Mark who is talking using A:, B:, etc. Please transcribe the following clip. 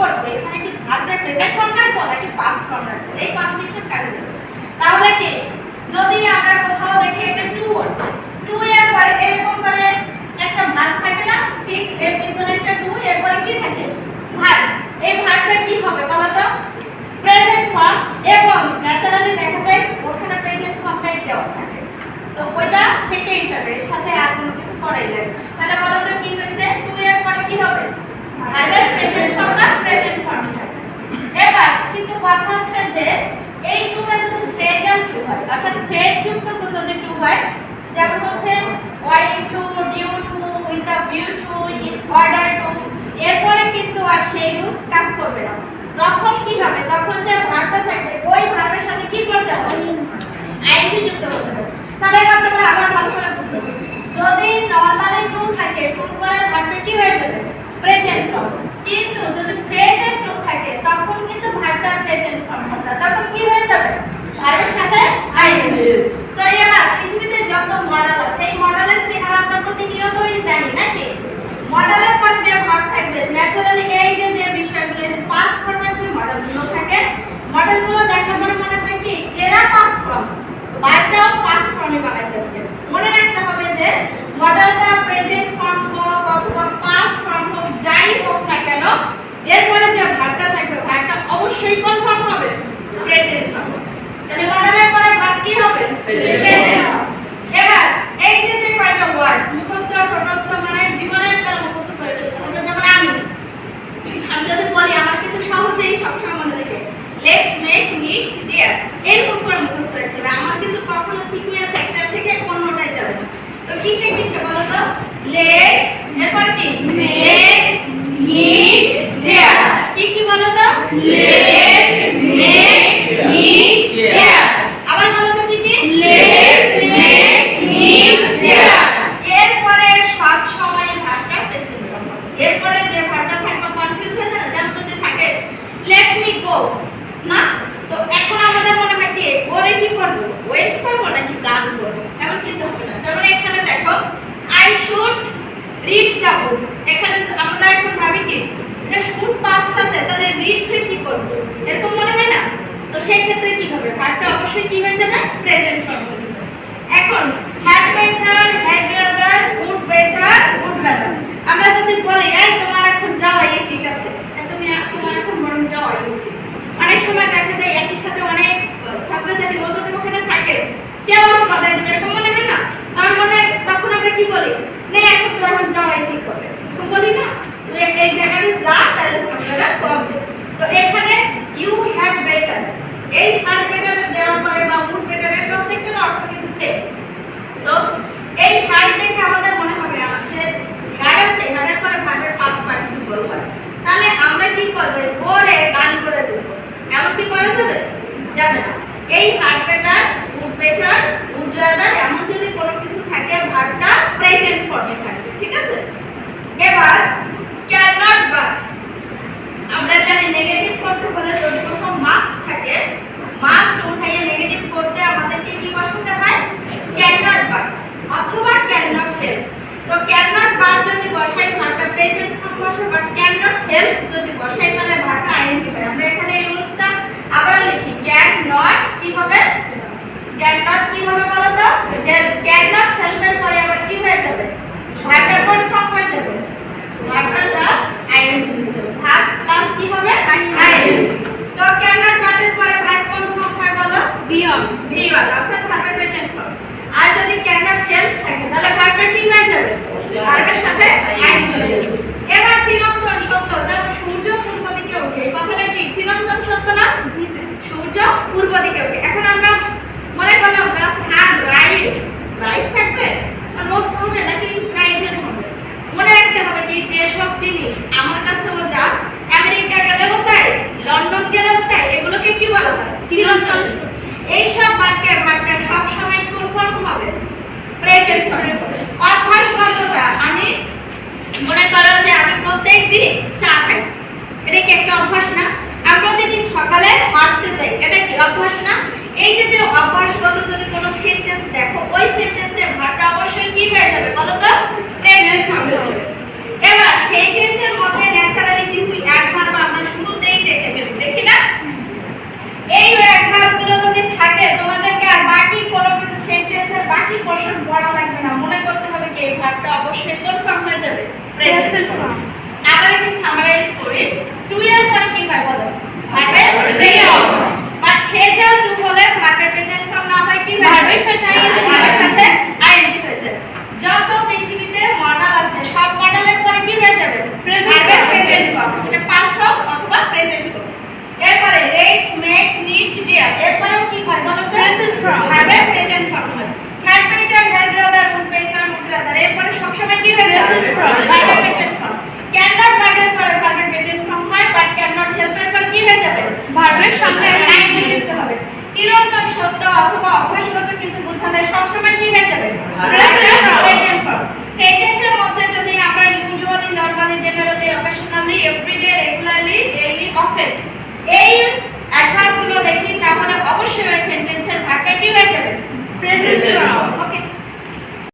A: করব এখানে কি ভার্বের প্রেজেন্ট ফর্ম রাখবো নাকি পাস্ট ফর্ম রাখবো এই কনফিউশন কাটে যাবে তাহলে কি যদি আমরা কোথাও দেখি একটা টু আছে টু এর পরে এরকম করে একটা ভার্ব থাকে না ঠিক এর পিছনে একটা টু এরপরে কি থাকে ভার্ব এই ভার্বটা কি হবে বলো তো প্রেজেন্ট ফর্ম এবং ন্যাচারালি দেখা যায় ওখানে প্রেজেন্ট ফর্মটাই দেওয়া থাকে তো ওইটা থেকেই যাবে এর সাথে আর কোনো কিছু করাই যায় না তাহলে বলো তো কি হইছে টু এর পরে কি হবে ভার্বের প্রেজেন্ট ফর্মটা প্রেজেন্ট ফর্মে থাকবে এবার কিন্তু কথা হচ্ছে যে এই টুটা যদি ফ্রেজাল টু হয় অর্থাৎ ফ্রেজ যুক্ত যদি টু হয় যেমন হচ্ছে why to due to with a view to in order to এরপরে কিন্তু আর সেই রুলস কাজ করবে না তখন কি হবে তখন যে ভার্বটা থাকবে ওই ভার্বের সাথে কি করতে হবে আইএনজি যুক্ত করতে হবে তাহলে আমরা আবার ভালো করে বুঝতে হবে যদি নরমালি টু থাকে টু পরের ভার্বটা কি হয়ে যাবে প্রেজেন্ট ফর্ম কিন্তু যদি প্রেজেন্ট টু থাকে তখন কিন্তু ভার্বটা প্রেজেন্ট ফর্ম হবে তখন কি হয়ে যাবে ভার্বের সাথে আইএনজি তো এবার পৃথিবীতে যত মডেল আছে এই মডেলের চেহারা আমরা প্রতিনিয়তই জানি নাকি মডেলের পর যে ভার্ব থাকবে ন্যাচারালি এই যে বিষয়গুলো পাস্ট ফর্মের যে মডেলগুলো থাকে মডেলগুলো দেখার পরে মনে হয় কি এরা পাস্ট ফর্ম ভার্বটাও পাস্ট ফর্মে বানাইতে হবে মনে রাখতে হবে যে মডেলটা প্রেজেন্ট ফর্ম হোক অথবা পাস্ট ফর্ম হোক যাই হোক না কেন এরপরে যে ভার্বটা থাকবে ভার্বটা অবশ্যই কোন ফর্ম হবে প্রেজেন্ট ফর্ম তাহলে মডেলের পরে ভার্ব কি হবে প্রেজেন্ট এবার এই যে কয়টা ওয়ার্ড মুখস্থ প্রশ্ন মানে জীবনের দ্বারা মুখস্থ করে ফেলতে হবে যেমন আমি যদি বলি আমার কিন্তু সহজেই সবসময় মনে থাকে লেট মেক নিট ডিয়ার এরকম করে মুখস্থ রাখতে হবে আমার কিন্তু কখনো সিকুয়েন্স একটা থেকে অন্যটায় যাবে না তো কিসে কিসে বলো তো লেট এরপর কি মেক নিট ডিয়ার কি বলো তো লেট মেক নিট ডিয়ার আবার বলো তো কি লেট মেক নিট ডিয়ার এরপরে সব সময় ভার্বটা প্রেজেন্ট ফর্ম এরপরে যে ভার্বটা থাকবে কনফিউজ হয়ে যায় না যেমন যদি থাকে লেট মি গো না তো এখন আমাদের মনে হয় কি ওরে কি করব ওয়েট করব নাকি গান করব এমন কিন্তু হবে না যেমন এখানে দেখো I should read the book এখানে আমরা এখন ভাবি কি যে শুড পাস্ট আছে তাহলে রিড সে কি করব এরকম মনে হয় না তো সেই ক্ষেত্রে কি হবে ভার্বটা অবশ্যই কি হয়ে যাবে প্রেজেন্ট ফর্ম হয়ে যাবে এখন had better had rather would better would rather আমরা যদি বলি এই তোমার এখন যাওয়াই ঠিক আছে তুমি তোমার এখন বরং যাওয়াই উচিত অনেক সময় দেখা যায় একই সাথে অনেক ঝগড়াঝাটি ওদের ওখানে থাকে কেউ আর বাধাই দেবে এরকম মনে হয় না আমার মনে হয় তখন আমরা কি বলি না এখন তো এখন যাওয়াই ঠিক হবে বলি না তো এই জায়গাটা যা তাহলে ঝগড়াটা কমবে তো এখানে ইউ হ্যাভ বেটার এই হ্যাভ বেটার দেওয়ার পরে বা উড বেটারের প্রত্যেকটার অর্থ কিন্তু সেম তো এই হ্যাড দেখে আমাদের মনে হবে যে হ্যাড আছে হ্যাডের পরে ভার্বের পাস্ট পার্টিসিপল হয় তাহলে আমরা কি করব ওরে গান করে দেব এমন কি করা যাবে যাবে না এই had better would better would rather এমন যদি কোনো কিছু থাকে ভার্বটা প্রেজেন্ট ফর্মে থাকবে ঠিক আছে এবার ক্যান নট বাট আমরা জানি নেগেটিভ করতে হলে যদি কোথাও মাস্ট থাকে মাস্ট উঠাইয়ে নেগেটিভ করতে আমাদেরকে কি বসাতে হয় ক্যান নট বাট অথবা ক্যান নট হেল্প তো ক্যান নট বাট যদি বসাই ভার্বটা প্রেজেন্ট ফর্ম বসে বাট ক্যান নট হেল্প যদি বসাই তাহলে ভার্বটা আইএনজি হয় আমরা এখানে এই রুলসটা আবার লিখি ক্যান নট কি হবে ক্যান নট কি হবে বলো তো ক্যান নট হেল্প এর পরে আবার কি হয়ে যাবে ভার্বটা কোন ফর্ম হয়ে যাবে ভার্বটা জাস্ট আইএনজি হয়ে যাবে ভার্ব প্লাস কি হবে আইএনজি তো ক্যান নট বাট এর পরে ভার্ব কোন ফর্ম হয় বলো বি1 অর্থাৎ ভার্বের প্রেজেন্ট ফর্ম আর যদি ক্যান নট হেল্প থাকে তাহলে ভার্বটা কি হয়ে যাবে ভার্বের সাথে আইএনজি হয়ে যাবে এবার চিরন্তন সত্য যেমন সূর্য পূর্ব দিকে ওঠে এই কথাটা কি চিরন্তন সত্য না জি সূর্য পূর্ব দিকে ওঠে এখন আমরা মনে করলাম দা সান রাইজ থাকবে রোজ হবে নাকি রাইজের হবে মনে রাখতে হবে কি যে সব জিনিস আমার কাছেও যা আমেরিকা গেলেও তাই লন্ডন গেলেও তাই এগুলোকে কি বলা হয় চিরন্তন এই সব বাক্যের ভার্বটা সব সময় কোন ফর্ম হবে প্রেজেন্ট ফর্ম অভ্যাসগততা আমি মনে করো যে আমি প্রত্যেকদিন চা খাই এটা কি একটা অভ্যাস না আমি প্রতিদিন সকালে হাঁটতে যাই এটা কি অভ্যাস না এই যে অভ্যাসগত যদি কোনো সেন্টেন্স দেখো ওই সেন্টেন্সে ভার্বটা অবশ্যই কি হয়ে যাবে বলো তো প্রেজেন্ট ফর্ম হবে এবার সেন্টেন্সের মধ্যে ন্যাচারালি কিছু অ্যাডভার্ব আমরা অথবা অভ্যাসগত কিছু বোঝালে সবসময় কি হয়ে যাবে? Present form. সেন্টেন্সের